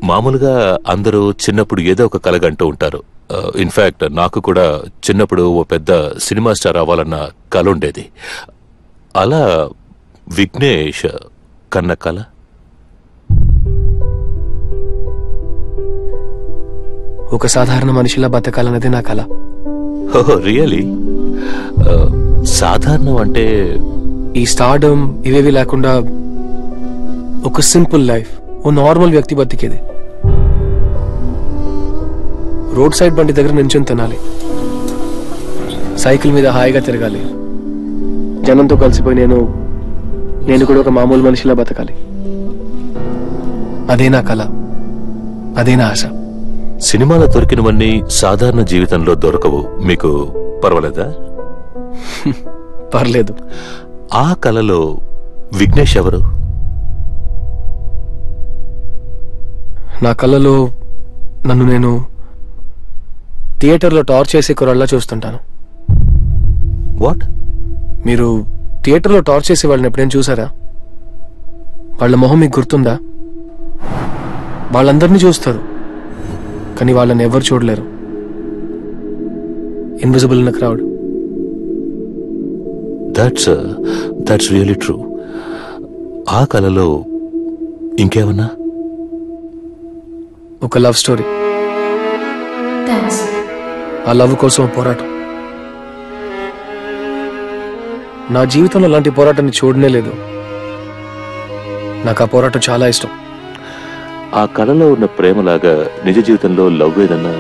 మామూలుగా అందరూ చిన్నప్పుడు ఏదో ఒక కలగంటూ ఉంటారు. ఇన్ఫ్యాక్ట్ నాకు కూడా చిన్నప్పుడు ఓ పెద్ద సినిమా స్టార్ అవ్వాలన్న కల ఉండేది. అలా విఘ్నేష్ కన్న కల ఒక సాధారణ మనిషిలా బతకాలన్నది నా కల. ఓహో రియలీ? సాధారణం అంటే ఈ స్టార్డమ్ ఇవేవి లేకుండా ఒక సింపుల్ లైఫ్, ఓ నార్మల్ వ్యక్తి బతికేది. రోడ్ సైడ్ బండి దగ్గర నించుని తినాలి, సైకిల్ మీద హాయిగా తిరగాలి, జనంతో కలిసిపోయి నేను కూడా ఒక మామూలు మనిషిలా బతకాలి. అదే నా కల, అదే నా ఆశ. సినిమాలో దొరికినవన్నీ సాధారణ జీవితంలో దొరకవు. మీకు పర్వాలేదా? పర్లేదు. ఆ కలలో విఘ్నేష్ ఎవరు? నా కళ్ళలో నన్ను నేను థియేటర్లో టార్చ్ చేసే కుర్రాళ్ళ చూస్తుంటాను. వాట్? మీరు థియేటర్లో టార్చ్ చేసే వాళ్ళని ఎప్పుడైనా చూసారా? వాళ్ళ మొహం మీకు గుర్తుందా? వాళ్ళందరినీ చూస్తారు, కానీ వాళ్ళని ఎవరు చూడలేరు. Invisible in crowd. That's really true. ఆ కలలో ఇంకేమన్నా? ఒక లవ్ స్టోరీ, ఆ లవ్ కోసం పోరాటం. నా జీవితంలో అలాంటి పోరాటాన్ని చూడనే లేదు. నాకు ఆ పోరాటం చాలా ఇష్టం. ఆ కళలో ఉన్న ప్రేమలాగా నిజ జీవితంలో లవ్ ఏదన్నా?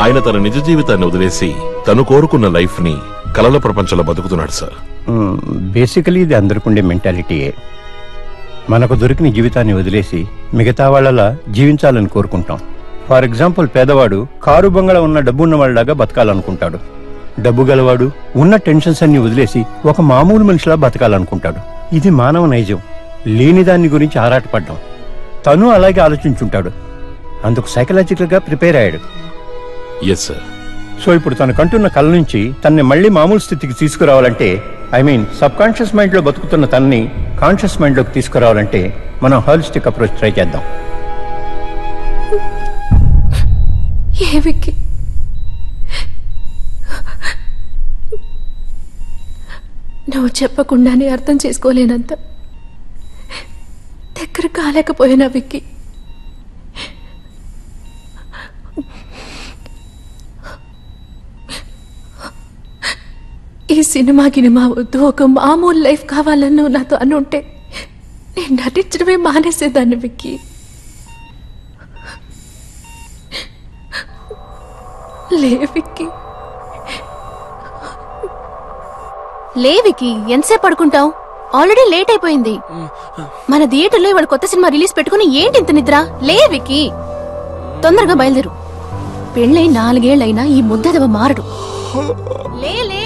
ఆయన తన నిజ జీవితాన్ని వదిలేసి తను కోరుకున్న లైఫ్ ని కలల ప్రపంచంలో బతుకుతున్నాడు సార్. బేసికలీ ఇది అందరికుండే మెంటాలిటీయే. మనకు దొరికిన జీవితాన్ని వదిలేసి మిగతా వాళ్ళలా జీవించాలని కోరుకుంటాం. ఫర్ ఎగ్జాంపుల్, పేదవాడు కారు బంగళ ఉన్న డబ్బు ఉన్నవాళ్ళలాగా బతకాలనుకుంటాడు. డబ్బు గలవాడు ఉన్న టెన్షన్స్ అన్ని వదిలేసి ఒక మామూలు మనిషిలా బతకాలనుకుంటాడు. ఇది మానవ నైజం. లేని దాన్ని గురించి ఆరాటపడ్డాం. తను అలాగే ఆలోచించుంటాడు. అందుకు సైకలాజికల్ గా ప్రిపేర్ అయ్యాడు. Yes sir. సో ఇప్పుడు తనకంటున్న కళ నుంచి తనని మళ్ళీ మామూలు స్థితికి తీసుకురావాలంటే, సబ్ కాన్షియస్ మైండ్ లో బతుకుతున్న తనని కాన్షియస్ మైండ్ లోకి తీసుకురావాలంటే మనం హాలిస్టిక్ అప్రోచ్ ట్రై చేద్దాం. నువ్వు చెప్పకుండానే అర్థం చేసుకోలేనంత దగ్గర కాలేకపోయినా విక్కీ. ఈ సినిమా వద్దు, ఒక మామూలు లైఫ్ కావాలని నువ్వు నాతో అనుంటే నేను నటించడమే మానేసేదాన్ని విక్కీ. లే విక్కీ, లే విక్కీ, ఎంతసేపు పడుకుంటావు? ఆల్రెడీ లేట్ అయిపోయింది. మన థియేటర్లో ఇవాళ కొత్త సినిమా రిలీజ్ పెట్టుకుని ఏంటి ఇంత నిద్ర? లే విక్కీ, తొందరగా బయలుదేరు. పెళ్ళై 4 ఏళ్లైనా ఈ ముద్దదవ మారడు. లే లే.